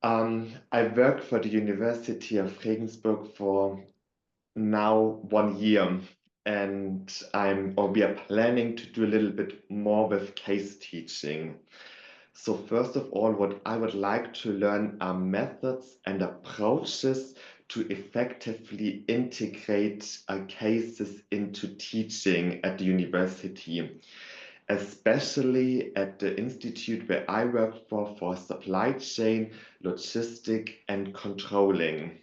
I work for the University of Regensburg for now 1 year, and we are planning to do a little bit more with case teaching. So first of all, what I would like to learn are methods and approaches to effectively integrate cases into teaching at the university, especially at the institute where I work for supply chain, logistic, and controlling.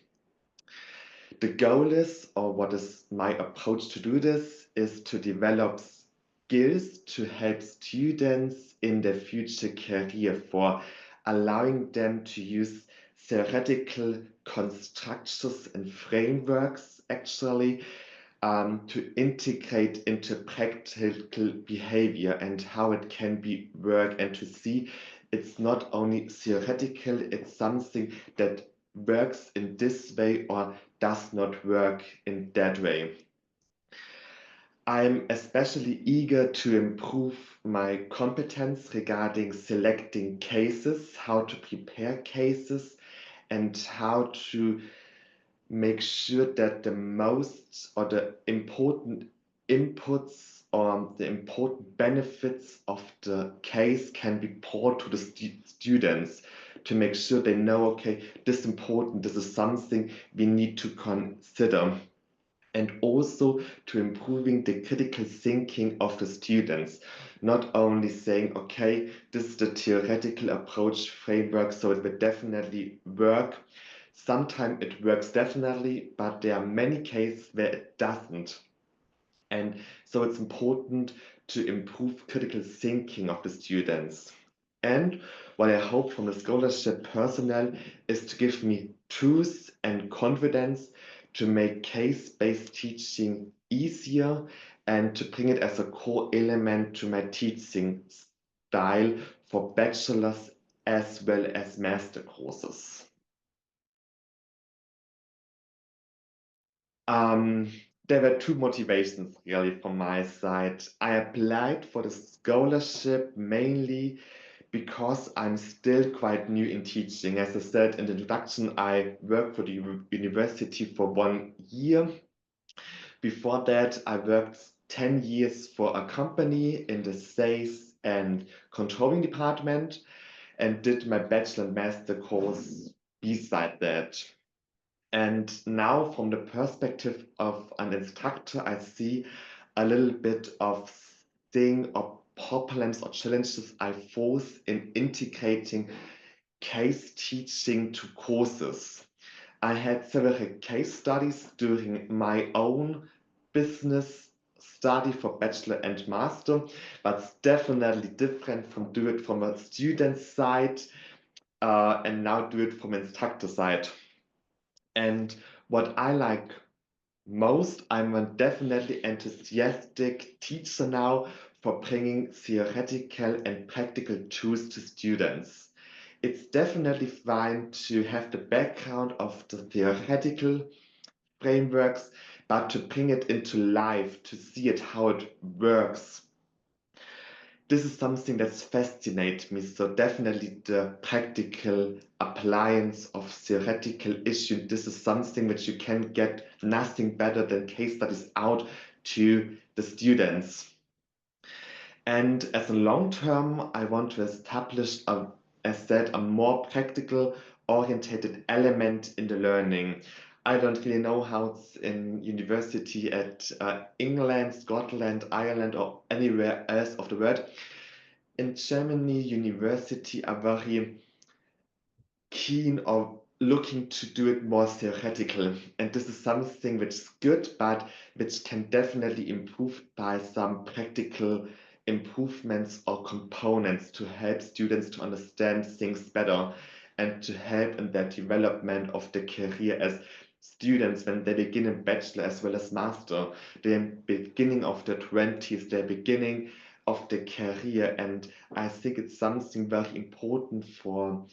The goal is, or what is my approach to do this, is to develop skills to help students in their future career for allowing them to use theoretical constructions and frameworks actually to integrate into practical behavior and how it can be work and to see it's not only theoretical, it's something that works in this way or does not work in that way. I'm especially eager to improve my competence regarding selecting cases, how to prepare cases, and how to make sure that the most or the important inputs or the important benefits of the case can be brought to the students to make sure they know, okay, this is important, this is something we need to consider. And also to improving the critical thinking of the students, not only saying, okay, this is the theoretical approach framework, so it will definitely work. Sometimes it works definitely, but there are many cases where it doesn't. And so it's important to improve critical thinking of the students. And what I hope from the scholarship personnel is to give me tools and confidence to make case-based teaching easier and to bring it as a core element to my teaching style for bachelor's as well as master courses. Um, there were two motivations really from my side. I applied for the scholarship mainly because I'm still quite new in teaching. As I said in the introduction, I worked for the university for 1 year. Before that, I worked 10 years for a company in the sales and controlling department and did my bachelor and master course beside that. And now, from the perspective of an instructor, I see a little bit of thing or problems or challenges I face in integrating case teaching to courses. I had several case studies during my own business study for bachelor and master, but it's definitely different from do it from a student side and now do it from instructor side. And what I like most, I'm a definitely enthusiastic teacher now for bringing theoretical and practical tools to students. It's definitely fine to have the background of the theoretical frameworks, but to bring it into life, to see it how it works. This is something that's fascinates me. So definitely the practical appliance of theoretical issue. This is something which you can get nothing better than case studies out to the students. And as a long term, I want to establish as said, a more practical orientated element in the learning. I don't really know how it's in university at England, Scotland, Ireland, or anywhere else of the world. In Germany, university are very keen or looking to do it more theoretical. And this is something which is good, but which can definitely improve by some practical improvements or components to help students to understand things better and to help in their development of their career as students when they begin in bachelor as well as master. They're beginning of their 20s, they're beginning of their career. And I think it's something very important for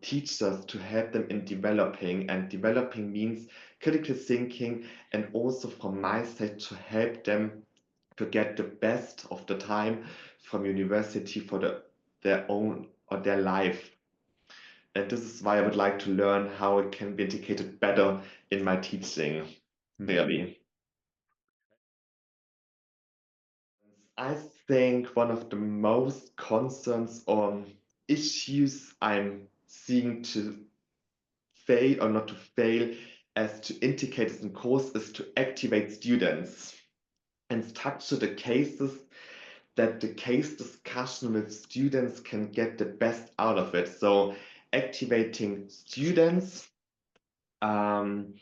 teachers to help them in developing. And developing means critical thinking, and also from my side to help them to get the best of the time from university for their own or their life. And this is why I would like to learn how it can be integrated better in my teaching, really. I think one of the most concerns or issues I'm seeing to fail or not to fail as to integrate this in course is to activate students and structure the cases that the case discussion with students can get the best out of it. So activating students, um,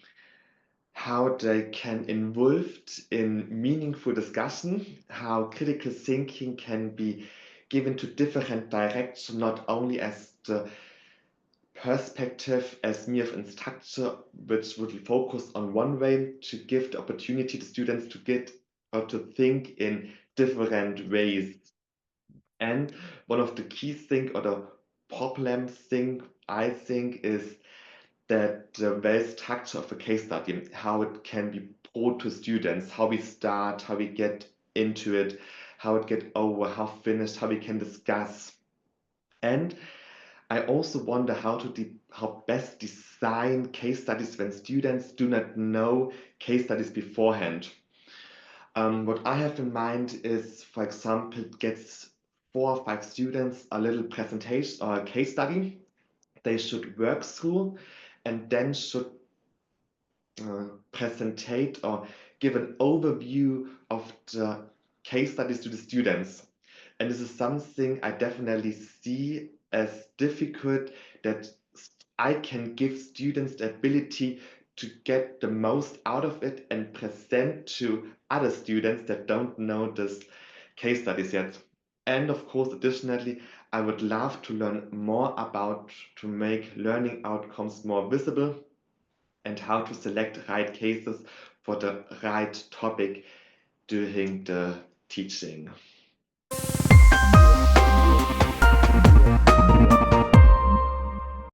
how they can involved in meaningful discussion, how critical thinking can be given to different directions, not only as the perspective as me of instructor, which would focus on one way to give the opportunity to students to get or to think in different ways. And one of the key thing or the problem thing I think is that the well structure of a case study, how it can be brought to students, how we start, how we get into it, how it get over, how finished, how we can discuss. And I also wonder how best design case studies when students do not know case studies beforehand. What I have in mind is, for example, gets 4 or 5 students a little presentation or a case study they should work through and then should presentate or give an overview of the case studies to the students. And this is something I definitely see as difficult that I can give students the ability to get the most out of it and present to other students that don't know this case studies yet. And of course, additionally, I would love to learn more about to make learning outcomes more visible and how to select right cases for the right topic during the teaching.